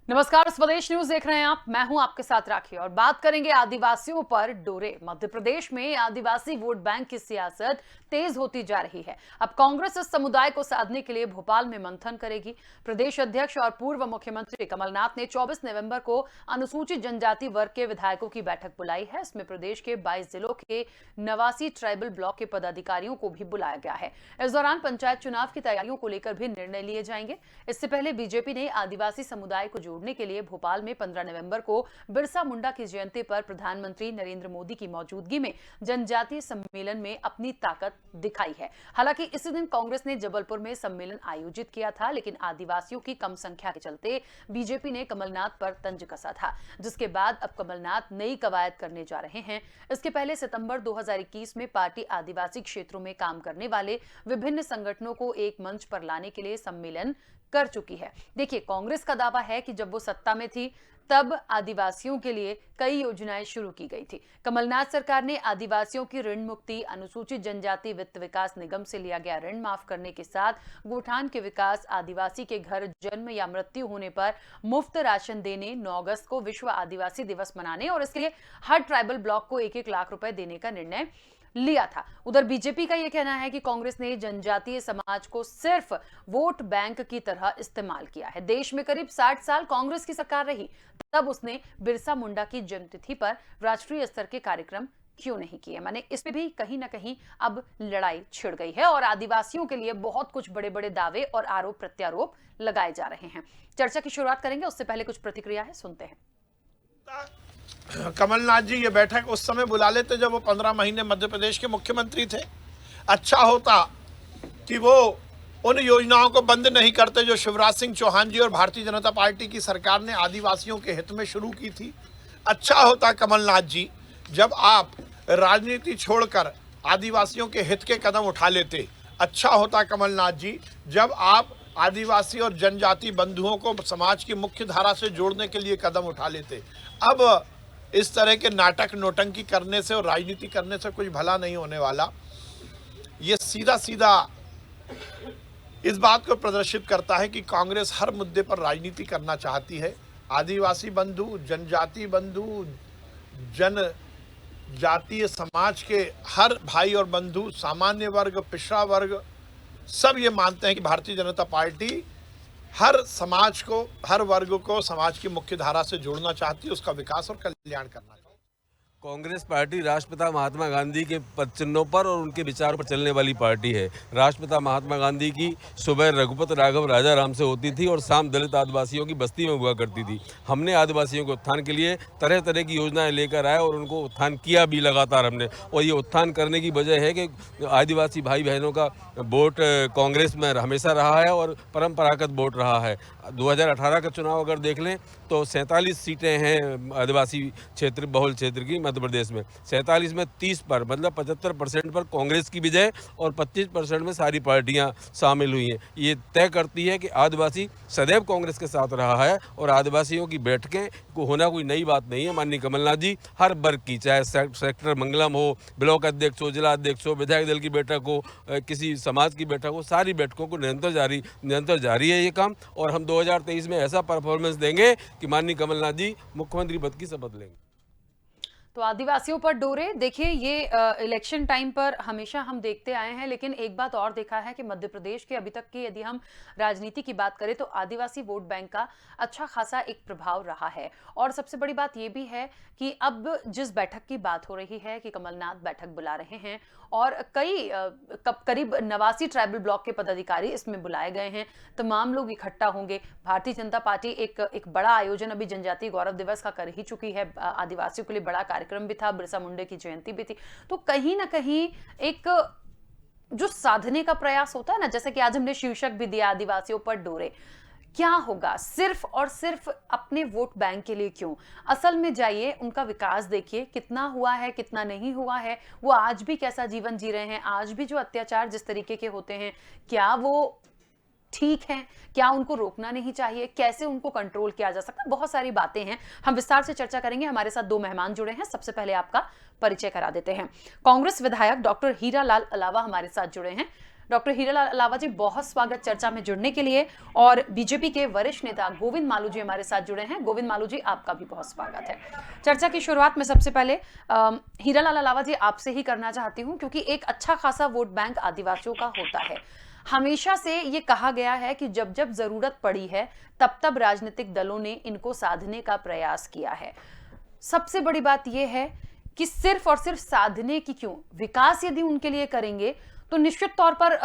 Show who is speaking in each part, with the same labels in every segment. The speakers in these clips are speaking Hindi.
Speaker 1: नमस्कार, स्वदेश न्यूज देख रहे हैं आप। मैं हूं आपके साथ राखी और बात करेंगे आदिवासियों पर डोरे। मध्य प्रदेश में आदिवासी वोट बैंक की सियासत तेज होती जा रही है। अब कांग्रेस इस समुदाय को साधने के लिए भोपाल में मंथन करेगी। प्रदेश अध्यक्ष और पूर्व मुख्यमंत्री कमलनाथ ने 24 नवंबर को अनुसूचित जनजाति वर्ग के विधायकों की बैठक बुलाई है। इसमें प्रदेश के 22 जिलों के 89 ट्राइबल ब्लॉक के पदाधिकारियों को भी बुलाया गया है। इस दौरान पंचायत चुनाव की तैयारियों को लेकर भी निर्णय लिए जाएंगे। इससे पहले बीजेपी ने आदिवासी समुदाय को जोड़ने के लिए भोपाल में 15 नवंबर को बिरसा मुंडा की जयंती पर प्रधानमंत्री नरेंद्र मोदी की मौजूदगी में जनजातीय सम्मेलन में अपनी ताकत दिखाई है। हालांकि इसी दिन कांग्रेस ने जबलपुर में सम्मेलन आयोजित किया था, लेकिन आदिवासियों की कम संख्या के चलते बीजेपी ने कमलनाथ पर तंज कसा था, जिसके बाद अब कमलनाथ नई कवायद करने जा रहे हैं। इसके पहले सितंबर 2021 में पार्टी आदिवासी क्षेत्रों में काम करने वाले विभिन्न संगठनों को एक मंच पर लाने के लिए सम्मेलन कर चुकी है। देखिए, कांग्रेस का दावा है कि जब वो सत्ता में थी तब आदिवासियों के लिए कई योजनाएं शुरू की गई थी। कमलनाथ सरकार ने आदिवासियों की ऋण मुक्ति, अनुसूचित जनजाति वित्त विकास निगम से लिया गया ऋण माफ करने के साथ गोठान के विकास, आदिवासी के घर जन्म या मृत्यु होने पर मुफ्त राशन देने, 9 अगस्त को विश्व आदिवासी दिवस मनाने और इसके लिए हर ट्राइबल ब्लॉक को 1-1 लाख रुपए देने का निर्णय लिया था। उधर बीजेपी का यह कहना है कि कांग्रेस ने जनजातीय समाज को सिर्फ वोट बैंक की तरह इस्तेमाल किया है। देश में करीब 60 साल कांग्रेस की सरकार रही, तब उसने बिरसा मुंडा की जन्मतिथि पर राष्ट्रीय स्तर के कार्यक्रम क्यों नहीं किए। माने इसमें भी कहीं ना कहीं अब लड़ाई छिड़ गई है और आदिवासियों के लिए बहुत कुछ बड़े बड़े दावे और आरोप प्रत्यारोप लगाए जा रहे हैं। चर्चा की शुरुआत करेंगे, उससे पहले कुछ प्रतिक्रिया है, सुनते हैं।
Speaker 2: कमलनाथ जी ये बैठक उस समय बुला लेते जब वो 15 महीने मध्य प्रदेश के मुख्यमंत्री थे। अच्छा होता कि वो उन योजनाओं को बंद नहीं करते जो शिवराज सिंह चौहान जी और भारतीय जनता पार्टी की सरकार ने आदिवासियों के हित में शुरू की थी। अच्छा होता कमलनाथ जी जब आप राजनीति छोड़कर आदिवासियों के हित के कदम उठा लेते। अच्छा होता कमलनाथ जी जब आप आदिवासी और जनजाति बंधुओं को समाज की मुख्य धारा से जोड़ने के लिए कदम उठा लेते। अब इस तरह के नाटक नौटंकी करने से और राजनीति करने से कुछ भला नहीं होने वाला। ये सीधा सीधा इस बात को प्रदर्शित करता है कि कांग्रेस हर मुद्दे पर राजनीति करना चाहती है। आदिवासी बंधु, जनजाति बंधु, जनजातीय समाज के हर भाई और बंधु, सामान्य वर्ग, पिछड़ा वर्ग, सब ये मानते हैं कि भारतीय जनता पार्टी हर समाज को, हर वर्ग को समाज की मुख्य धारा से जोड़ना चाहती है, उसका विकास और कल्याण करना चाहती है।
Speaker 3: कांग्रेस पार्टी राष्ट्रपिता महात्मा गांधी के पद चिन्हों पर और उनके विचारों पर चलने वाली पार्टी है। राष्ट्रपिता महात्मा गांधी की सुबह रघुपत राघव राजा राम से होती थी और शाम दलित आदिवासियों की बस्ती में हुआ करती थी। हमने आदिवासियों के उत्थान के लिए तरह तरह की योजनाएं लेकर आए और उनको उत्थान किया भी लगातार हमने। और ये उत्थान करने की वजह है कि आदिवासी भाई बहनों का वोट कांग्रेस में हमेशा रहा है और परंपरागत वोट रहा है। 2018 का चुनाव अगर देख लें तो 47 सीटें हैं आदिवासी क्षेत्र, बहुल क्षेत्र की मध्य प्रदेश में। 47 में 30 पर मतलब 75% पर कांग्रेस की विजय और 25% में सारी पार्टियां शामिल हुई हैं। ये तय करती है कि आदिवासी सदैव कांग्रेस के साथ रहा है और आदिवासियों की बैठकें को होना कोई नई बात नहीं है। माननीय कमलनाथ जी हर वर्ग की, चाहे सेक्टर मंगलम हो, ब्लॉक अध्यक्ष हो, जिला अध्यक्ष हो, विधायक दल की बैठक हो, किसी समाज की बैठक हो, सारी बैठकों को निरंतर जारी है ये काम। और हम 2023 में ऐसा परफॉर्मेंस देंगे कि माननीय कमलनाथ जी मुख्यमंत्री पद की शपथ लेंगे।
Speaker 1: तो आदिवासियों पर डोरे, देखिए ये इलेक्शन टाइम पर हमेशा हम देखते आए हैं, लेकिन एक बात और देखा है कि मध्य प्रदेश के अभी तक की यदि हम राजनीति की बात करें तो आदिवासी वोट बैंक का अच्छा खासा एक प्रभाव रहा है। और सबसे बड़ी बात यह भी है कि अब जिस बैठक की बात हो रही है कि कमलनाथ बैठक बुला रहे हैं और कई करीब 89 ट्राइबल ब्लॉक के पदाधिकारी इसमें बुलाए गए हैं। तमाम लोग इकट्ठा होंगे। भारतीय जनता पार्टी एक बड़ा आयोजन अभी जनजातीय गौरव दिवस का कर ही चुकी है। आदिवासियों के लिए बड़ा कार्यक्रम भी था, बिरसा मुंडे की जयंती भी थी। तो कहीं ना कहीं एक जो साधने का प्रयास होता है ना, जैसे कि आज हमने शीर्षक भी दिया आदिवासियों पर डोरे, क्या होगा सिर्फ और सिर्फ अपने वोट बैंक के लिए क्यों? असल में जाइए, उनका विकास देखिए, कितना हुआ है, कितना नहीं हुआ है, वो आज भी कैसा जीवन जी रहे हैं, आज भी जो अत्याचार जिस तरीके के होते हैं, क्या वो ठीक है? क्या उनको रोकना नहीं चाहिए? कैसे उनको कंट्रोल किया जा सकता है? बहुत सारी बातें हैं, हम विस्तार से चर्चा करेंगे। हमारे साथ 2 मेहमान जुड़े हैं। सबसे पहले आपका परिचय करा देते हैं। कांग्रेस विधायक डॉक्टर हीरा लाल अलावा हमारे साथ जुड़े हैं। डॉक्टर हीरालाल लावा जी, बहुत स्वागत चर्चा में जुड़ने के लिए। और बीजेपी के वरिष्ठ नेता गोविंद मालू जी हमारे साथ जुड़े हैं। गोविंद मालू जी, आपका भी बहुत स्वागत है। चर्चा की शुरुआत में सबसे पहले हीरालाल लावा जी आपसे ही करना चाहती हूँ, क्योंकि एक अच्छा खासा वोट बैंक आदिवासियों का होता है। हमेशा से ये कहा गया है कि जब जब जरूरत पड़ी है तब तब राजनीतिक दलों ने इनको साधने का प्रयास किया है। सबसे बड़ी बात यह है कि सिर्फ और सिर्फ साधने की क्यों, विकास यदि उनके लिए करेंगे तो निश्चित तौर पर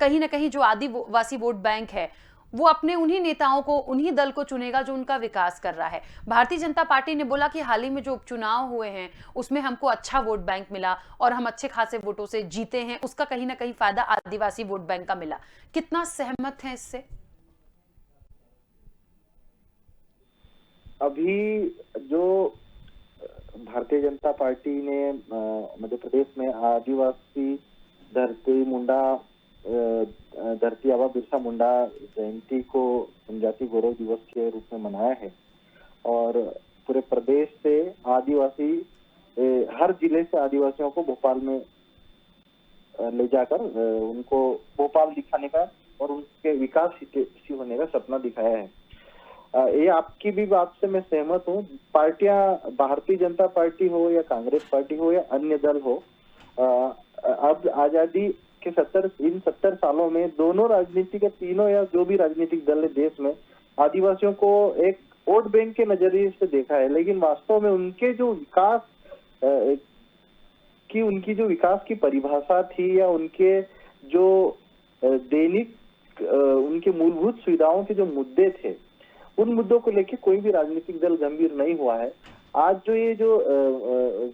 Speaker 1: कहीं ना कहीं जो आदिवासी वोट बैंक है वो अपने उन्हीं नेताओं को, उन्हीं दल को चुनेगा जो उनका विकास कर रहा है। भारतीय जनता पार्टी ने बोला कि हाल ही में जो उपचुनाव हुए हैं उसमें हमको अच्छा वोट बैंक मिला और हम अच्छे खासे वोटों से जीते हैं, उसका कहीं ना कहीं फायदा आदिवासी वोट बैंक का मिला। कितना सहमत है इससे?
Speaker 4: अभी जो भारतीय जनता पार्टी ने मध्य प्रदेश में आदिवासी धरती आबा बिरसा मुंडा जयंती को जनजाति गौरव दिवस के रूप में मनाया है और पूरे प्रदेश से आदिवासी, हर जिले से आदिवासियों को भोपाल में ले जाकर उनको भोपाल दिखाने का और उनके विकास हितैषी होने का सपना दिखाया है। ये आपकी भी बात से मैं सहमत हूँ। पार्टियां, भारतीय जनता पार्टी हो या कांग्रेस पार्टी हो या अन्य दल हो, अब आजादी के 70 सालों में दोनों राजनीति के तीनों या जो भी राजनीतिक दल है देश में आदिवासियों को एक वोट बैंक के नजरिए से देखा है, लेकिन वास्तव में उनके जो विकास उनकी जो विकास की परिभाषा थी या उनके जो दैनिक उनके मूलभूत सुविधाओं के जो मुद्दे थे, उन मुद्दों को लेकर कोई भी राजनीतिक दल गंभीर नहीं हुआ है। आज जो ये जो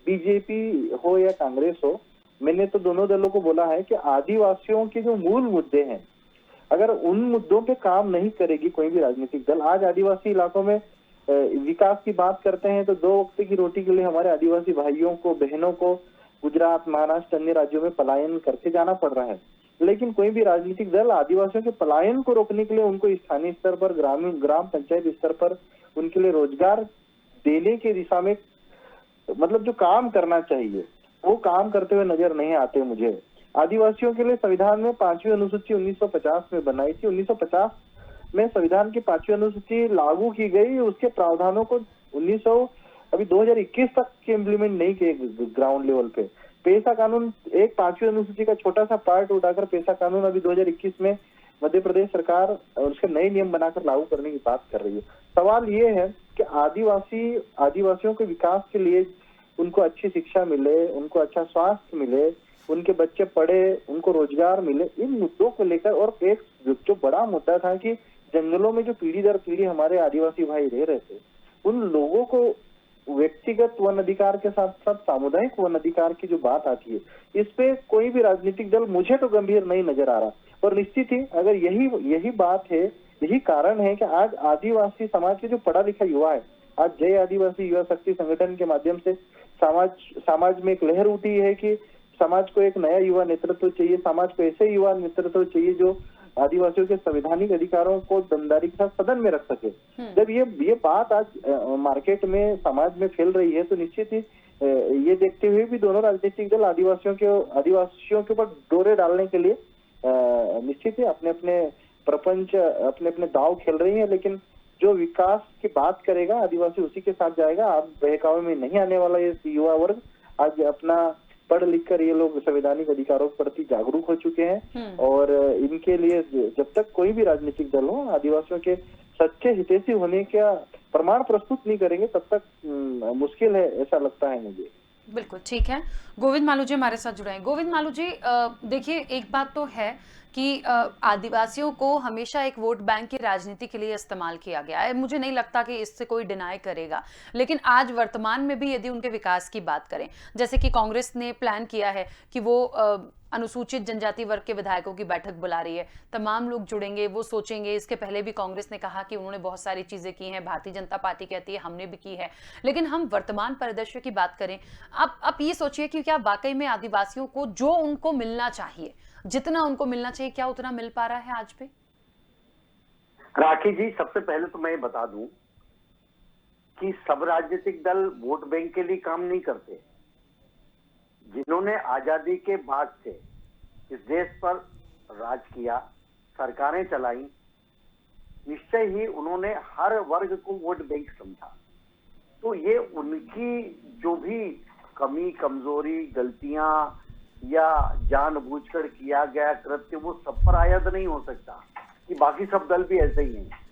Speaker 4: बीजेपी हो या कांग्रेस हो, मैंने तो दोनों दलों को बोला है कि आदिवासियों के जो मूल मुद्दे हैं, अगर उन मुद्दों पे काम नहीं करेगी कोई भी राजनीतिक दल। आज आदिवासी इलाकों में विकास की बात करते हैं तो 2 वक्त की रोटी के लिए हमारे आदिवासी भाइयों को, बहनों को गुजरात, महाराष्ट्र, अन्य राज्यों में पलायन करके जाना पड़ रहा है, लेकिन कोई भी राजनीतिक दल आदिवासियों के पलायन को रोकने के लिए उनको स्थानीय स्तर पर, ग्राम पंचायत स्तर पर उनके लिए रोजगार देने की दिशा में मतलब जो काम करना चाहिए वो काम करते हुए नजर नहीं आते मुझे। आदिवासियों के लिए संविधान में 5वीं अनुसूची 1950 में बनाई थी। 1950 में संविधान की 5वीं अनुसूची लागू की गई, उसके प्रावधानों को 2021 तक के इम्प्लीमेंट नहीं किए ग्राउंड लेवल पे। पेशा कानून एक 5वीं अनुसूची का छोटा सा पार्ट उठाकर पेशा कानून अभी 2021 में मध्य प्रदेश सरकार उसके नए नियम बनाकर लागू करने की बात कर रही है। सवाल ये है कि आदिवासियों के विकास के लिए उनको अच्छी शिक्षा मिले, उनको अच्छा स्वास्थ्य मिले, उनके बच्चे पढ़े, उनको रोजगार मिले, इन मुद्दों को लेकर। और एक जो बड़ा मुद्दा था कि जंगलों में जो पीढ़ी दर पीढ़ी हमारे आदिवासी भाई रह रहे थे, उन लोगों को व्यक्तिगत वन अधिकार के साथ साथ सामुदायिक वन अधिकार की जो बात आती है, इस पे कोई भी राजनीतिक दल मुझे तो गंभीर नहीं नजर आ रहा। और निश्चित ही अगर यही बात है, यही कारण है कि आज आदिवासी समाज के जो पढ़ा लिखा युवा है, आज जय आदिवासी युवा शक्ति संगठन के माध्यम से समाज में एक लहर उठी है कि समाज को एक नया युवा नेतृत्व चाहिए, समाज को ऐसे युवा नेतृत्व चाहिए जो आदिवासियों के संवैधानिक अधिकारों को दमदारी के साथ सदन में रख सके। जब ये बात आज मार्केट में, समाज में फैल रही है, तो निश्चित ही ये देखते हुए भी दोनों राजनीतिक दल आदिवासियों के ऊपर डोरे डालने के लिए निश्चित ही अपने अपने दांव खेल रही है। लेकिन जो विकास की बात करेगा आदिवासी उसी के साथ जाएगा। अब बहकावे में नहीं आने वाला ये युवा वर्ग आज अपना पढ़ लिख कर ये लोग संवैधानिक अधिकारों के प्रति जागरूक हो चुके हैं और इनके लिए जब तक कोई भी राजनीतिक दल हो आदिवासियों के सच्चे हितैषी होने का प्रमाण प्रस्तुत नहीं करेंगे तब तक मुश्किल है, ऐसा लगता है मुझे।
Speaker 1: बिल्कुल ठीक है। गोविंद मालू जी हमारे साथ जुड़े हैं। गोविंद मालू जी, देखिए एक बात तो है कि आदिवासियों को हमेशा एक वोट बैंक की राजनीति के लिए इस्तेमाल किया गया है, मुझे नहीं लगता कि इससे कोई डिनाई करेगा। लेकिन आज वर्तमान में भी यदि उनके विकास की बात करें, जैसे कि कांग्रेस ने प्लान किया है कि वो अनुसूचित जनजाति वर्ग के विधायकों की बैठक बुला रही है, तमाम लोग जुड़ेंगे, वो सोचेंगे। इसके पहले भी कांग्रेस ने कहा कि उन्होंने बहुत सारी चीजें की हैं, भारतीय जनता पार्टी कहती है हमने भी की है। लेकिन हम वर्तमान परिदृश्य की बात करें, आप ये सोचिए कि क्या वाकई में आदिवासियों को जो उनको मिलना चाहिए, जितना उनको मिलना चाहिए, क्या उतना मिल पा रहा है आज भी?
Speaker 5: राखी जी, सबसे पहले तो मैं बता दूं कि सब राजनीतिक दल वोट बैंक के लिए काम नहीं करते। जिन्होंने आजादी के बाद से इस देश पर राज किया, सरकारें चलाई, निश्चय ही उन्होंने हर वर्ग को वोट बैंक समझा। तो ये उनकी जो भी कमी, कमजोरी, गलतियां या जानबूझकर किया गया कृत्य, वो सब पर आयद नहीं हो सकता कि बाकी सब दल भी ऐसे ही हैं।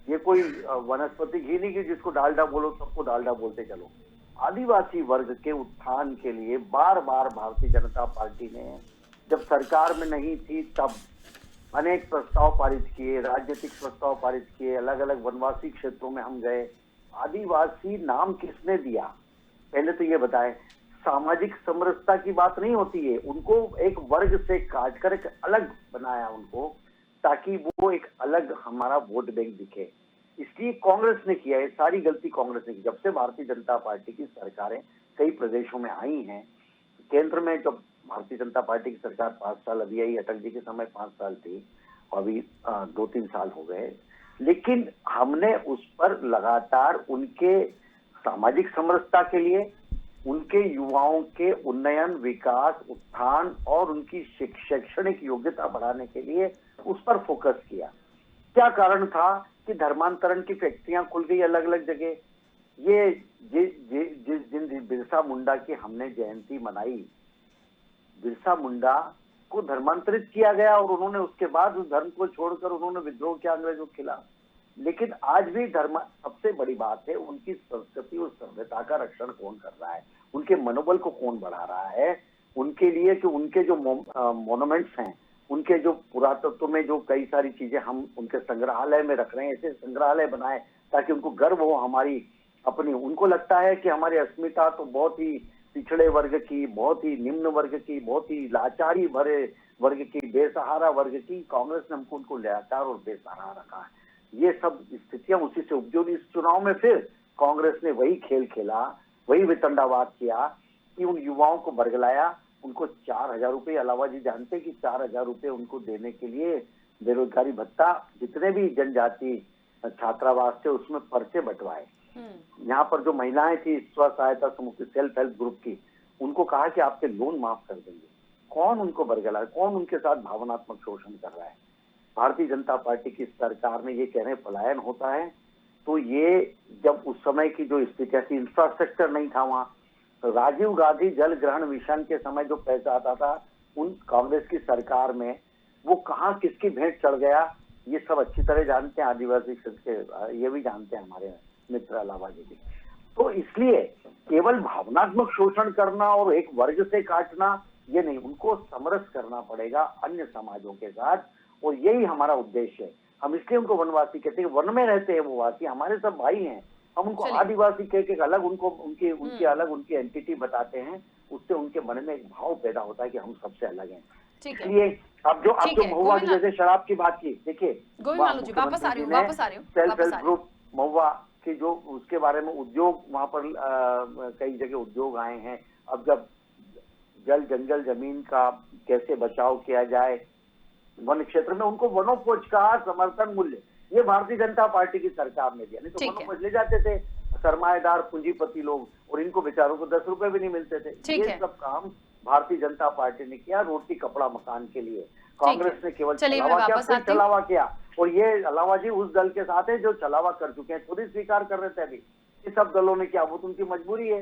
Speaker 5: ये कोई वनस्पति घी नहीं कि जिसको डालडा बोलो सबको डालडा बोलते चलो। आदिवासी वर्ग के उत्थान के लिए बार बार भारतीय जनता पार्टी ने जब सरकार में नहीं थी तब अनेक प्रस्ताव पारित किए, राजनीतिक प्रस्ताव पारित किए, अलग अलग वनवासी क्षेत्रों में हम गए। आदिवासी नाम किसने दिया, पहले तो ये बताएं। सामाजिक समरसता की बात नहीं होती है, उनको एक वर्ग से काटकर एक अलग बनाया उनको, ताकि वो एक अलग हमारा वोट बैंक दिखे। इसलिए कांग्रेस ने किया, ये सारी गलती कांग्रेस ने की। जब से भारतीय जनता पार्टी की सरकारें कई प्रदेशों में आई हैं, केंद्र में जब भारतीय जनता पार्टी की सरकार 5 साल अभी आई, अटल जी के समय 5 साल थी, अभी 2-3 साल हो गए, लेकिन हमने उस पर लगातार उनके सामाजिक समरसता के लिए, उनके युवाओं के उन्नयन, विकास, उत्थान और उनकी शैक्षणिक योग्यता बढ़ाने के लिए उस पर फोकस किया। क्या कारण था कि धर्मांतरण की फैक्ट्रियां खुल गई अलग अलग जगह। ये जिस दिन बिरसा मुंडा की हमने जयंती मनाई, बिरसा मुंडा को धर्मांतरित किया गया और उन्होंने उसके बाद उस धर्म को छोड़कर उन्होंने विद्रोह किया अंग्रेजों के खिलाफ। लेकिन आज भी धर्म, सबसे बड़ी बात है उनकी संस्कृति और सभ्यता का रक्षण कौन कर रहा है, उनके मनोबल को कौन बढ़ा रहा है, उनके लिए कि उनके जो मोनुमेंट्स हैं, उनके जो पुरातत्व में जो कई सारी चीजें हम उनके संग्रहालय में रख रहे हैं, ऐसे संग्रहालय बनाए ताकि उनको गर्व हो हमारी अपनी। उनको लगता है कि हमारी अस्मिता तो बहुत ही पिछड़े वर्ग की, बहुत ही निम्न वर्ग की, बहुत ही लाचारी भरे वर्ग की, बेसहारा वर्ग की। कांग्रेस ने हमको उनको लाचार और बेसहारा रखा है। ये सब स्थितियां उसी से उपजी। इस चुनाव में फिर कांग्रेस ने वही खेल खेला, वही वितंडावाद किया कि उन युवाओं को बरगलाया, उनको 4,000 रुपए, अलावा जी जानते कि 4,000 रुपए उनको देने के लिए बेरोजगारी भत्ता, जितने भी जनजाति छात्रावास थे उसमें पर्चे बंटवाए। यहाँ पर जो महिलाएं थी स्व सहायता समूह की, सेल्फ हेल्प ग्रुप की, उनको कहा कि आपके लोन माफ कर देंगे। कौन उनको बरगला, कौन उनके साथ भावनात्मक शोषण कर रहा है? भारतीय जनता पार्टी की सरकार ने ये कह रहे पलायन होता है, तो ये जब उस समय की जो स्थितियां थी, इंफ्रास्ट्रक्चर नहीं था वहां, राजीव गांधी जल ग्रहण मिशन के समय जो पैसा आता था उन कांग्रेस की सरकार में, वो कहाँ किसकी भेंट चढ़ गया, ये सब अच्छी तरह जानते हैं आदिवासी क्षेत्र के, ये भी जानते हैं हमारे मित्र अलावा जी भी। तो इसलिए केवल भावनात्मक शोषण करना और एक वर्ग से काटना ये नहीं, उनको समरस करना पड़ेगा अन्य समाजों के साथ, और यही हमारा उद्देश्य है। हम इसलिए उनको वनवासी कहते हैं, वन में रहते हैं वो वासी, हमारे सब भाई हैं। हम उनको आदिवासी कह के अलग उनको उनकी अलग उनकी एंटिटी बताते हैं, उससे उनके मन में एक भाव पैदा होता है कि हम सबसे अलग हैं। इसलिए अब जो महुआ की जैसे शराब की बात की, देखिए
Speaker 1: वापस आ रही हूँ
Speaker 5: सेल्फ हेल्प ग्रुप महुआ की जो उसके बारे में उद्योग, वहां पर कई जगह उद्योग आए हैं। अब जब जल जंगल जमीन का कैसे बचाव किया जाए वन क्षेत्र में, उनको वनोपज का समर्थन मूल्य ये भारतीय जनता पार्टी की सरकार ने दिया, नहीं तो वनोपज ले जाते थे सरमाएदार पूंजीपति लोग, और इनको बेचारों को 10 रुपए भी नहीं मिलते थे। ये सब काम भारतीय जनता पार्टी ने किया रोटी कपड़ा मकान के लिए। कांग्रेस ने केवल छलावा किया, और ये अलावा जी उस दल के साथ है जो छलावा कर चुके हैं, खुद ही स्वीकार कर रहे थे अभी। ये सब दलों ने किया, वो तो उनकी मजबूरी है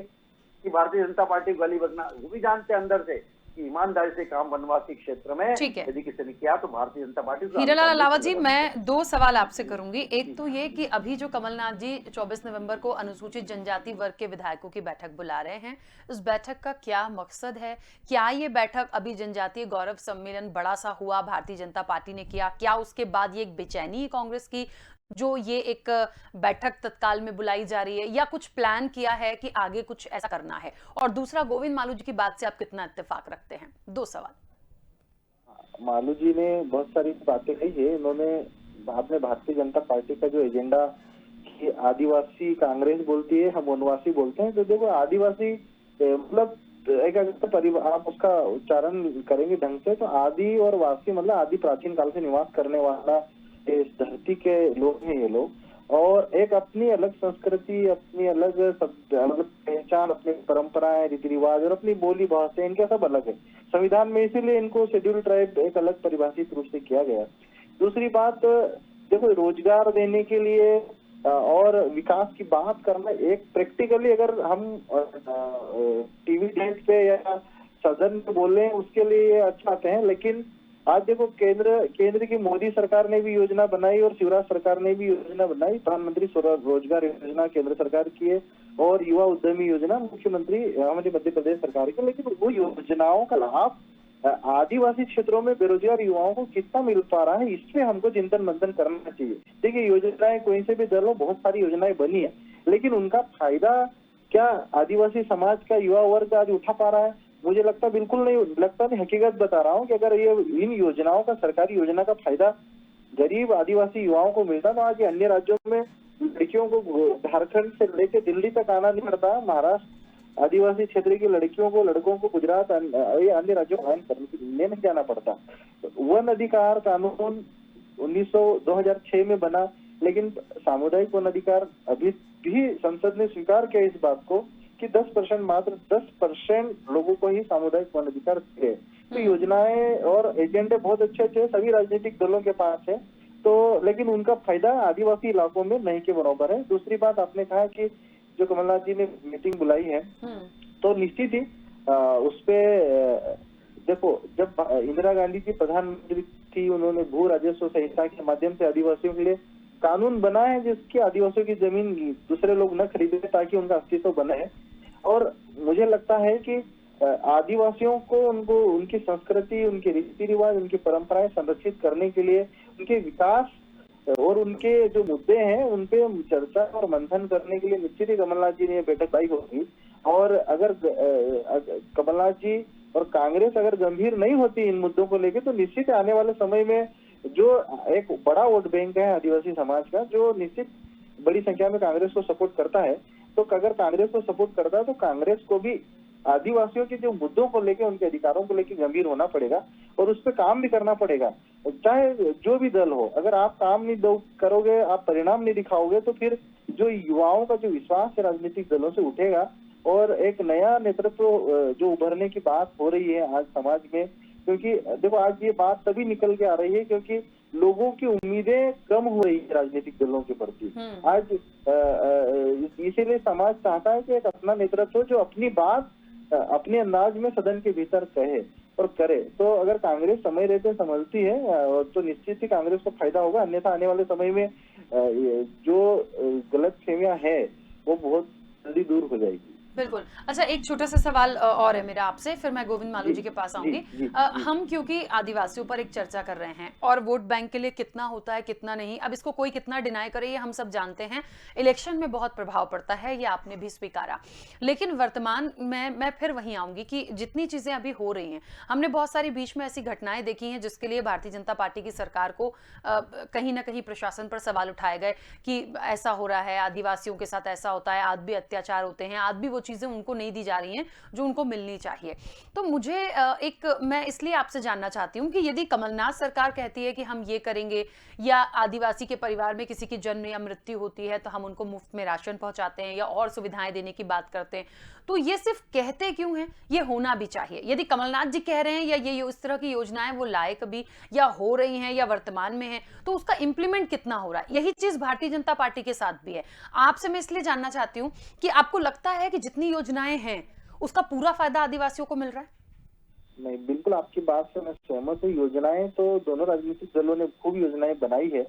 Speaker 5: कि भारतीय जनता पार्टी गली बदना, वो भी जानते हैं अंदर से कि ईमानदारी से काम वनवासी क्षेत्र में यदि किसी ने किया तो भारतीय जनता पार्टी।
Speaker 1: हीरालाल अलावा जी, मैं 2 सवाल आपसे करूंगी। एक तो ये कि अभी जो कमलनाथ जी 24 नवंबर को अनुसूचित जनजाति वर्ग के विधायकों की बैठक बुला रहे हैं, उस बैठक का क्या मकसद है? क्या ये बैठक, अभी जनजातीय गौरव सम्मेलन बड़ा सा हुआ, भारतीय जनता पार्टी ने किया, क्या उसके बाद ये एक बेचैनी है कांग्रेस की जो ये एक बैठक तत्काल में बुलाई जा रही है, या कुछ प्लान किया है कि आगे कुछ ऐसा करना है? और दूसरा, गोविंद मालू जी की बात से आप कितना इत्तेफाक रखते हैं? 2 सवाल।
Speaker 4: मालू जी ने बहुत सारी बातें कही है। उन्होंने बाद में भारतीय जनता पार्टी का जो एजेंडा कि आदिवासी कांग्रेस बोलती है, हम वनवासी बोलते हैं, तो देखो आदिवासी मतलब एक परिवार, आप उसका उच्चारण करेंगे ढंग से तो आदि और वासी मतलब आदि प्राचीन काल से निवास करने वाला इस धरती के लोग हैं ये लोग। और एक अपनी अलग संस्कृति, अपनी अलग अलग पहचान, अपनी परंपराएं, रीति रिवाज और अपनी बोली भाषा, इनका सब अलग है संविधान में, इसीलिए इनको शेड्यूल ट्राइब एक अलग परिभाषित रूप से किया गया। दूसरी बात, देखो रोजगार देने के लिए और विकास की बात करना, एक प्रैक्टिकली अगर हम टीवी डेट पे या सदन में बोले उसके लिए अच्छा आते हैं, लेकिन आज देखो केंद्र की मोदी सरकार ने भी योजना बनाई और शिवराज सरकार ने भी योजना बनाई, प्रधानमंत्री रोजगार योजना केंद्र सरकार की है और युवा उद्यमी योजना मुख्यमंत्री हमारे मध्य प्रदेश सरकार की। लेकिन वो योजनाओं का लाभ आदिवासी क्षेत्रों में बेरोजगार युवाओं को कितना मिल पा रहा है, इस पे हमको चिंतन मंथन करना चाहिए। देखिए योजनाएं कोई से भी दल हो, बहुत सारी योजनाएं बनी है, लेकिन उनका फायदा क्या आदिवासी समाज का युवा वर्ग आज उठा पा रहा है? मुझे लगता बिल्कुल नहीं लगता, नहीं हकीकत बता रहा हूँ कि अगर ये इन योजनाओं का, सरकारी योजना का फायदा गरीब आदिवासी युवाओं को मिलता तो आज ये अन्य राज्यों में लड़कियों को झारखंड से लेकर दिल्ली तक आना नहीं पड़ता, महाराष्ट्र आदिवासी क्षेत्र की लड़कियों को, लड़कों को गुजरात अन्य राज्यों में करने के लिए नहीं जाना पड़ता। वन अधिकार कानून 2006 में बना, लेकिन सामुदायिक वन अधिकार अभी भी संसद ने स्वीकार किया इस बात को कि 10%, मात्र 10% लोगों को ही सामुदायिक वन अधिकार थे। तो योजनाएं और एजेंडे बहुत अच्छे अच्छे सभी राजनीतिक दलों के पास है, तो लेकिन उनका फायदा आदिवासी इलाकों में नहीं के बराबर है। दूसरी बात, आपने कहा कि जो कमलनाथ जी ने मीटिंग बुलाई है, तो निश्चित ही उसपे देखो, जब इंदिरा गांधी जी प्रधानमंत्री थी, उन्होंने भू राजस्व संहिता के माध्यम से आदिवासियों के लिए कानून बना है जिसकी आदिवासियों की जमीन दूसरे लोग न खरीदे ताकि उनका अस्तित्व बने। और मुझे लगता है कि आदिवासियों को, उनको उनकी संस्कृति, उनके रीति रिवाज, उनकी परंपराएं संरक्षित करने के लिए, उनके विकास और उनके जो मुद्दे हैं उन पे चर्चा और मंथन करने के लिए निश्चित ही कमलनाथ जी ने बैठक बुलाई होगी। और अगर कमलनाथ जी और कांग्रेस अगर गंभीर नहीं होती इन मुद्दों को लेकर, तो निश्चित आने वाले समय में जो एक बड़ा वोट बैंक है आदिवासी समाज का, जो निश्चित बड़ी संख्या में कांग्रेस को सपोर्ट करता है, तो अगर कांग्रेस को सपोर्ट करता है तो कांग्रेस को भी आदिवासियों के जो मुद्दों को लेकर, उनके अधिकारों को लेकर गंभीर होना पड़ेगा और उस पर काम भी करना पड़ेगा। चाहे जो भी दल हो, अगर आप काम नहीं करोगे, आप परिणाम नहीं दिखाओगे, तो फिर जो युवाओं का जो विश्वास है राजनीतिक दलों से उठेगा और एक नया नेतृत्व जो उभरने की बात हो रही है आज समाज में। क्योंकि देखो आज ये बात तभी निकल के आ रही है क्योंकि लोगों की उम्मीदें कम हो रही है राजनीतिक दलों के प्रति। आज इसीलिए समाज चाहता है कि एक अपना नेतृत्व जो अपनी बात अपने अंदाज में सदन के भीतर कहे और करे। तो अगर कांग्रेस समय रहते समझती है तो निश्चित ही कांग्रेस को फायदा होगा, अन्यथा आने वाले समय में जो गलतफहमियां है वो बहुत जल्दी दूर हो जाएगी।
Speaker 1: बिल्कुल। अच्छा, एक छोटा सा सवाल और है मेरा आपसे, फिर मैं गोविंद मालू जी के पास आऊंगी। हम क्योंकि आदिवासियों पर एक चर्चा कर रहे हैं और वोट बैंक के लिए कितना होता है कितना नहीं, अब इसको कोई कितना डिनाई करे ये हम सब जानते हैं, इलेक्शन में बहुत प्रभाव पड़ता है, ये आपने भी स्वीकारा। लेकिन वर्तमान में मैं फिर वहीं आऊंगी कि जितनी चीजें अभी हो रही हैं, हमने बहुत सारी बीच में ऐसी घटनाएं देखी हैं जिसके लिए भारतीय जनता पार्टी की सरकार को कहीं ना कहीं प्रशासन पर सवाल उठाए गए कि ऐसा हो रहा है, आदिवासियों के साथ ऐसा होता है, आज भी अत्याचार होते हैं, आज भी वो चीजें उनको नहीं दी जा रही हैं जो उनको मिलनी चाहिए। तो मुझे मैं इसलिए आपसे जानना चाहती हूं कि यदि कमलनाथ सरकार कहती है कि हम ये करेंगे, या आदिवासी के परिवार में किसी की जन्म या मृत्यु होती है तो हम उनको मुफ्त में राशन पहुंचाते हैं या और सुविधाएं देने की बात करते हैं, तो ये सिर्फ कहते क्यों हैं? ये होना भी चाहिए। यदि कमलनाथ जी कह रहे हैं या ये इस तरह की योजनाएं वो लाए कभी या हो रही हैं या वर्तमान में है, तो उसका इंप्लीमेंट कितना हो रहा है? यही चीज भारतीय जनता पार्टी के साथ भी है। आपसे मैं इसलिए जानना चाहती हूं कि आपको लगता है कि जितनी योजनाएं हैं उसका पूरा फायदा आदिवासियों को मिल रहा है?
Speaker 4: नहीं, बिल्कुल आपकी बात से मैं सहमत हूँ। योजनाएं तो दोनों राजनीतिक दलों ने खूब योजनाएं बनाई है,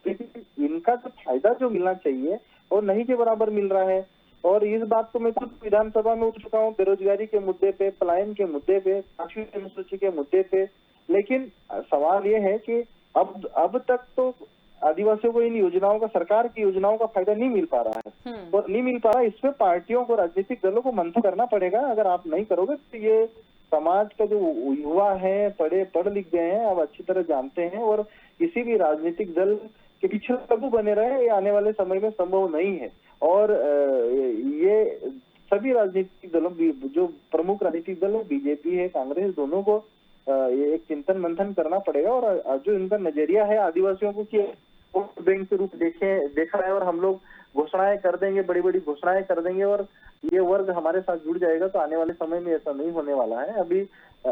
Speaker 4: लेकिन इनका तो फायदा जो मिलना चाहिए और नहीं के बराबर मिल रहा है। और इस बात को मैं खुद विधानसभा में उठ चुका हूँ, बेरोजगारी के मुद्दे पे, पलायन के मुद्दे पे, 5वीं अनुसूची के मुद्दे पे। लेकिन सवाल ये है कि अब तक तो आदिवासियों को इन योजनाओं का, सरकार की योजनाओं का फायदा नहीं मिल पा रहा है और नहीं मिल पा रहा है। इसमें पार्टियों को, राजनीतिक दलों को मंथन करना पड़ेगा। अगर आप नहीं करोगे तो ये समाज का जो युवा है, पढ़ लिख गए हैं, अब अच्छी तरह जानते हैं और किसी भी राजनीतिक दल के पीछे लघु बने रहे, ये आने वाले समय में संभव नहीं है। और ये सभी राजनीतिक दलों, जो प्रमुख राजनीतिक दल है, बीजेपी है, कांग्रेस, दोनों को ये एक चिंतन मंथन करना पड़ेगा। और जो इनका नजरिया है आदिवासियों को कि वोट बैंक के रूप देखा है और हम लोग घोषणाएं कर देंगे, बड़ी बड़ी घोषणाएं कर देंगे और ये वर्ग हमारे साथ जुड़ जाएगा, तो आने वाले समय में ऐसा नहीं होने वाला है। अभी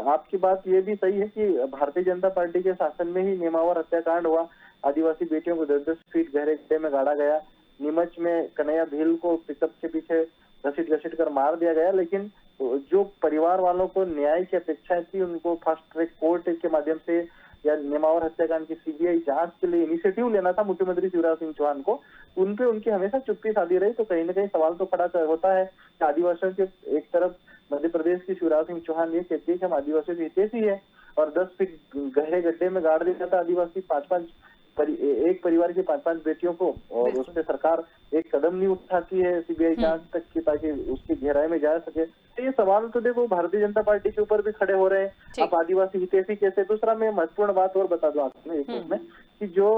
Speaker 4: आपकी बात ये भी सही है कि भारतीय जनता पार्टी के शासन में ही नेमावर हत्याकांड हुआ, आदिवासी बेटियों को 10-10 फीट गहरे गड्ढे में गाड़ा गया, नीमच में कन्हैया भील को पिकअप के पीछे घसीट कर मार दिया गया। लेकिन जो परिवार वालों को न्याय की अपेक्षा थी, उनको फास्ट ट्रैक कोर्ट के माध्यम से या नेमावर हत्याकांड की सीबीआई जांच के लिए इनिशिएटिव लेना था मुख्यमंत्री शिवराज सिंह चौहान को, उनपे उनकी हमेशा चुप्पी साधी रही। तो कहीं ना कहीं सवाल तो खड़ा होता है कि आदिवासियों के एक तरफ मध्य प्रदेश की शिवराज सिंह चौहान ये कहती है कि हम आदिवासियों के हितैषी है और 10 फीट गहरे गड्ढे में गाड़ दिया था आदिवासी एक परिवार की 5-5 बेटियों को, और उस पर सरकार एक कदम नहीं उठाती है सीबीआई जांच तक की ताकि उसकी गहराई में जा सके। तो ये सवाल तो देखो भारतीय जनता पार्टी के ऊपर भी खड़े हो रहे हैं। अब आदिवासी हितैषी कैसे। दूसरा मैं महत्वपूर्ण बात और बता दूं आपको एक में कि जो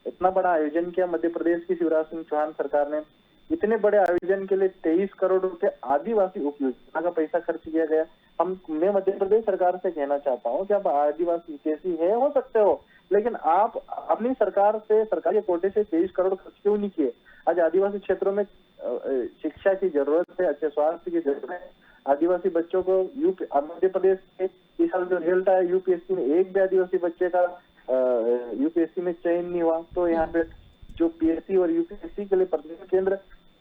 Speaker 4: इतना बड़ा आयोजन किया मध्य प्रदेश की शिवराज सिंह चौहान सरकार ने, इतने बड़े आयोजन के लिए 23 करोड़ रुपए आदिवासी उपयोजना का पैसा खर्च किया गया। मैं मध्य प्रदेश सरकार से कहना चाहता हूँ कि आप आदिवासी हितैषी है हो सकते हो, लेकिन आप अपनी सरकार से सरकारी कोटे से 23 करोड़ खर्च क्यों नहीं किए। आज आदिवासी क्षेत्रों में शिक्षा की जरूरत है, अच्छे स्वास्थ्य की जरूरत है। आदिवासी बच्चों को मध्य प्रदेश के इस साल जो रिजल्ट आया यूपीएससी में, एक भी आदिवासी बच्चे का यूपीएससी में चयन नहीं हुआ। तो यहाँ पे जो पीएससी और यूपीएससी के लिए प्रशिक्षण केंद्र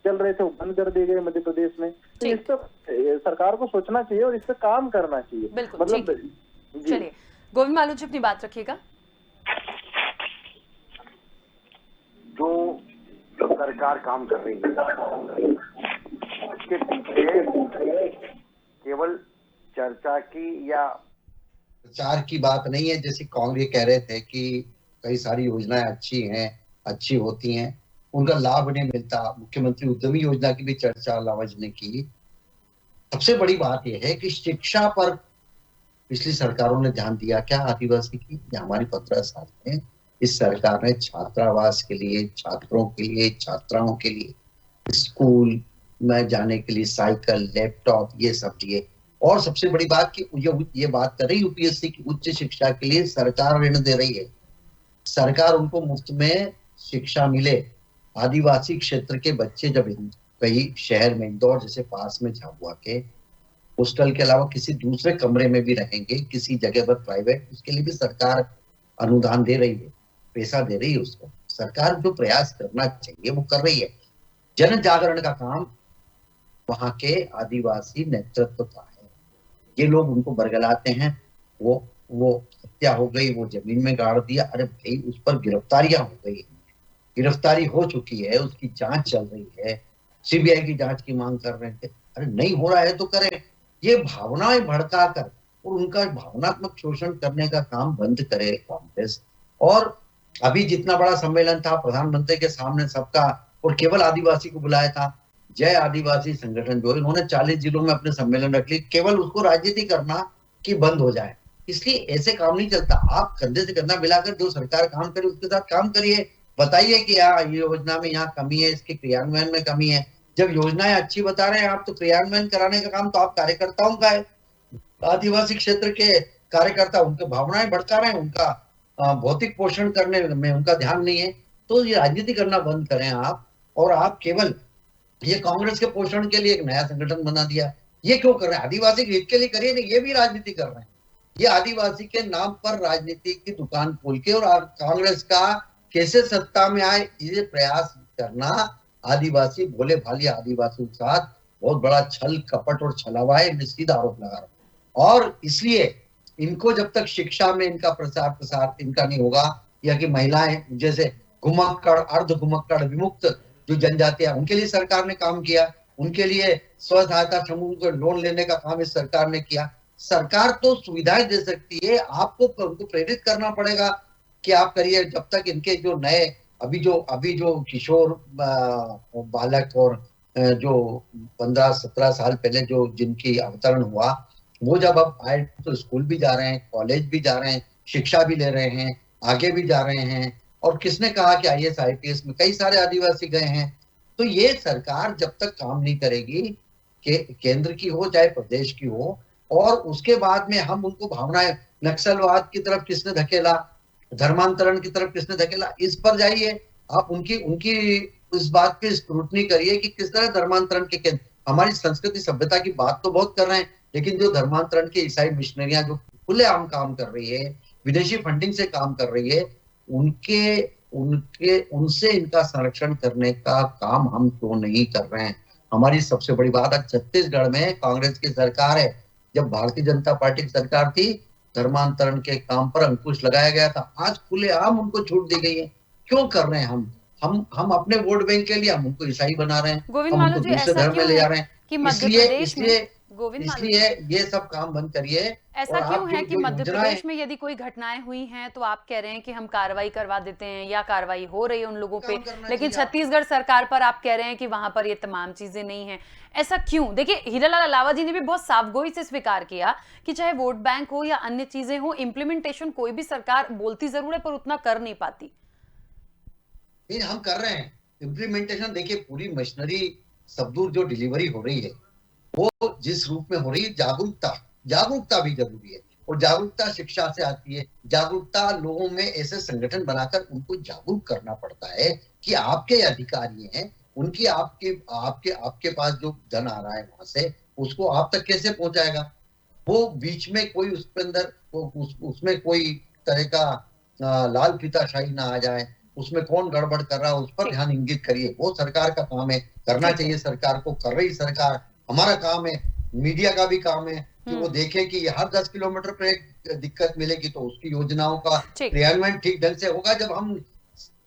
Speaker 4: चल रहे थे वो बंद कर दिए गए मध्य प्रदेश में। तो इस पर सरकार को सोचना चाहिए और इस पर काम करना चाहिए। मतलब
Speaker 1: चलिए गोविंद मालू जी अपनी बात रखिएगा।
Speaker 5: जो सरकार काम कर रही है उसके पीछे केवल चर्चा की या
Speaker 6: प्रचार की बात नहीं है। जैसे कांग्रेस कह रहे थे कि कई सारी योजनाएं अच्छी हैं, अच्छी होती हैं, उनका लाभ नहीं मिलता। मुख्यमंत्री उद्यमी योजना की भी चर्चा लावज ने की। सबसे बड़ी बात यह है कि शिक्षा पर पिछली सरकारों ने ध्यान दिया क्या आदिवासी की? हमारी 15 साल में इस सरकार ने छात्रावास के लिए, छात्रों के लिए, छात्राओं के लिए, स्कूल में जाने के लिए साइकिल, लैपटॉप ये सब दिए। और सबसे बड़ी बात कि ये बात कर रही यूपीएससी की उच्च शिक्षा के लिए सरकार ऋण दे रही है। सरकार उनको मुफ्त में शिक्षा मिले। आदिवासी क्षेत्र के बच्चे जब कई शहर में, इंदौर जैसे पास में झाबुआ के, हॉस्टल के अलावा किसी दूसरे कमरे में भी रहेंगे, किसी जगह पर प्राइवेट, उसके लिए भी सरकार अनुदान दे रही है, पैसा दे रही है उसको। सरकार जो प्रयास करना चाहिए वो कर रही है। जन जागरण का काम वहां के आदिवासी नेतृत्व का है। ये लोग उनको बरगलाते हैं, वो हत्या हो गई, वो जमीन में गाड़ दिया। अरे भाई, उस पर गिरफ्तारियां हो गई, गिरफ्तारी हो चुकी है, उसकी जांच चल रही है, सीबीआई की जांच की मांग कर रहे थे। अरे नहीं हो रहा है तो करें। ये भावनाएं भड़का कर और उनका भावनात्मक शोषण करने का काम बंद करे कांग्रेस। और अभी जितना बड़ा सम्मेलन था प्रधानमंत्री के सामने सबका, और केवल आदिवासी को बुलाया था, जय आदिवासी संगठन जो इन्होंने 40 जिलों में अपने सम्मेलन रख लिए, केवल उसको राजनीति करना कि बंद हो जाए। इसलिए ऐसे काम नहीं चलता। आप कंधे से कंधा मिलाकर जो सरकार काम करे उसके साथ काम करिए। बताइए कि ये योजना में यहाँ कमी है, इसके क्रियान्वयन में कमी है। जब योजनाएं अच्छी बता रहे हैं आप, तो क्रियान्वयन कराने का काम तो आप कार्यकर्ताओं का है। आदिवासी क्षेत्र के कार्यकर्ता उनके भावनाएं भड़का रहे हैं, उनका भौतिक पोषण करने में उनका ध्यान नहीं है। तो ये राजनीति करना बंद करें आप। और आप केवल ये कांग्रेस के पोषण के लिए एक नया संगठन बना दिया, ये क्यों कर रहे हैं? आदिवासी के हित के लिए करिए, नहीं ये भी राजनीति कर रहे हैं। ये आदिवासी के नाम पर राजनीति की दुकान खोल के, और कांग्रेस का कैसे सत्ता में आए ये प्रयास करना, आदिवासी भोले भाली आदिवासियों के साथ बहुत बड़ा छल कपट और छलावा है, सीधा आरोप लगा रहा। और इसलिए इनको जब तक शिक्षा में इनका प्रचार प्रसार इनका नहीं होगा, या कि महिलाएं जैसे घुमक्कड़, अर्ध घुमक्कड़, विमुक्त जो जनजातियां, उनके लिए सरकार ने काम किया, उनके लिए स्व सहायता समूह को लोन लेने का काम इस सरकार ने किया। सरकार तो सुविधाएं दे सकती है, आपको उनको प्रेरित करना पड़ेगा कि आप करिए। जब तक इनके जो नए अभी जो किशोर बालक और जो 15-17 साल पहले जो जिनकी अवतरण हुआ, वो जब अब आए तो स्कूल भी जा रहे हैं, कॉलेज भी जा रहे हैं, शिक्षा भी ले रहे हैं, आगे भी जा रहे हैं। और किसने कहा कि IAS IPS में कई सारे आदिवासी गए हैं? तो ये सरकार जब तक काम नहीं करेगी, केंद्र की हो चाहे प्रदेश की हो, और उसके बाद में हम उनको भावनाएं, नक्सलवाद की तरफ किसने धकेला, धर्मांतरण की तरफ किसने धकेला, इस पर जाइए। आप उनकी उनकी इस बात की स्क्रूटनी करिए कि किस तरह धर्मांतरण के केंद्र, हमारी संस्कृति सभ्यता की बात तो बहुत कर रहे हैं, लेकिन जो धर्मांतरण के ईसाई मिशनरियां जो खुलेआम काम कर रही है, विदेशी फंडिंग से काम कर रही है, उनसे इनका संरक्षण करने का काम हम क्यों नहीं कर रहे हैं? हमारी सबसे बड़ी बात है, छत्तीसगढ़ में कांग्रेस की सरकार है, जब भारतीय जनता पार्टी की सरकार थी धर्मांतरण के काम पर अंकुश लगाया गया था। आज खुलेआम उनको छूट दी गई है। क्यों कर रहे हैं हम अपने वोट बैंक के लिए हम उनको ईसाई बना रहे हैं,
Speaker 1: गोविंद
Speaker 6: हम
Speaker 1: मालू
Speaker 6: उनको
Speaker 1: जी,
Speaker 6: दूसरे
Speaker 1: ऐसा
Speaker 6: धर्म में
Speaker 1: क्यों
Speaker 6: ले जा
Speaker 1: है
Speaker 6: रहे हैं।
Speaker 1: कि मध्य प्रदेश में
Speaker 6: इसलिए ये सब काम बंद करिए।
Speaker 1: ऐसा क्यों है कि मध्य प्रदेश में यदि कोई घटनाएं हुई हैं तो आप कह रहे हैं कि हम कार्रवाई करवा देते हैं या कार्रवाई हो रही है उन लोगों पे, लेकिन छत्तीसगढ़ सरकार पर आप कह रहे हैं कि वहां पर ये तमाम चीजें नहीं है? ऐसा क्यों? देखिए, हीरालाल अलावा जी ने भी बहुत साफगोई से स्वीकार किया कि चाहे वोट बैंक हो या अन्य चीजें हो, इम्प्लीमेंटेशन कोई भी सरकार बोलती जरूर है पर उतना कर नहीं पाती।
Speaker 6: हम कर रहे हैं इम्प्लीमेंटेशन। देखिए, पूरी मशीनरी सब दूर जो डिलीवरी हो रही है वो जिस रूप में हो रही है, जागरूकता भी जरूरी है, और जागरूकता शिक्षा से आती है। जागरूकता लोगों में ऐसे संगठन बनाकर उनको जागरूक करना पड़ता है कि आपके अधिकारी हैं, उनकी आपके पास जो धन आ रहा है वहां से उसको आप तक कैसे पहुंचाएगा। वो बीच में कोई उसके अंदर उसमें कोई तरह का लाल फीताशाही ना आ जाए, उसमें कौन गड़बड़ कर रहा है उस पर ध्यान इंगित करिए। वो सरकार का काम है, करना चाहिए सरकार को, कर रही सरकार। हमारा काम है, मीडिया का भी काम है कि वो देखे कि हर 10 किलोमीटर पे एक दिक्कत मिलेगी तो उसकी योजनाओं का क्रियान्वयन ठीक ढंग से होगा जब हम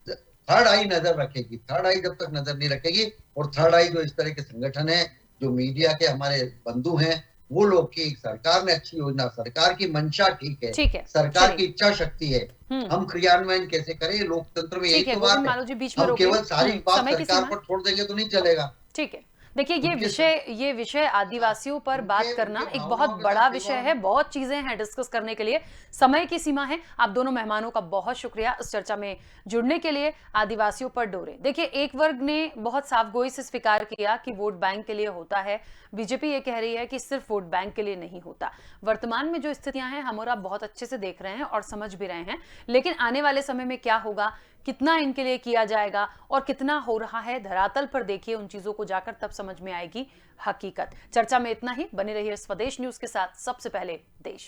Speaker 6: थर्ड आई नजर रखेगी। थर्ड आई जब तक नजर नहीं रखेगी, और थर्ड आई जो इस तरह के संगठन है जो मीडिया के हमारे बंधु हैं, वो लोग की सरकार ने अच्छी योजना, सरकार की मंशा ठीक है, सरकार की इच्छा शक्ति है, हम क्रियान्वयन कैसे करें, लोकतंत्र में यही तो बात है। हम केवल सारी बात सरकार पर छोड़ देंगे तो नहीं चलेगा।
Speaker 1: ठीक है, देखिए, ये विषय आदिवासियों पर बात करना एक बहुत बड़ा विषय है, बहुत चीजें हैं डिस्कस करने के लिए, समय की सीमा है। आप दोनों मेहमानों का बहुत शुक्रिया इस चर्चा में जुड़ने के लिए। आदिवासियों पर डोरे, देखिए, एक वर्ग ने बहुत साफगोई से स्वीकार किया कि वोट बैंक के लिए होता है, बीजेपी ये कह रही है कि सिर्फ वोट बैंक के लिए नहीं होता। वर्तमान में जो स्थितियां हैं हम और आप बहुत अच्छे से देख रहे हैं और समझ भी रहे हैं, लेकिन आने वाले समय में क्या होगा, कितना इनके लिए किया जाएगा और कितना हो रहा है धरातल पर, देखिए उन चीजों को जाकर तब समझ में आएगी हकीकत। चर्चा में इतना ही, बने रहिए स्वदेश न्यूज के साथ। सबसे पहले देश।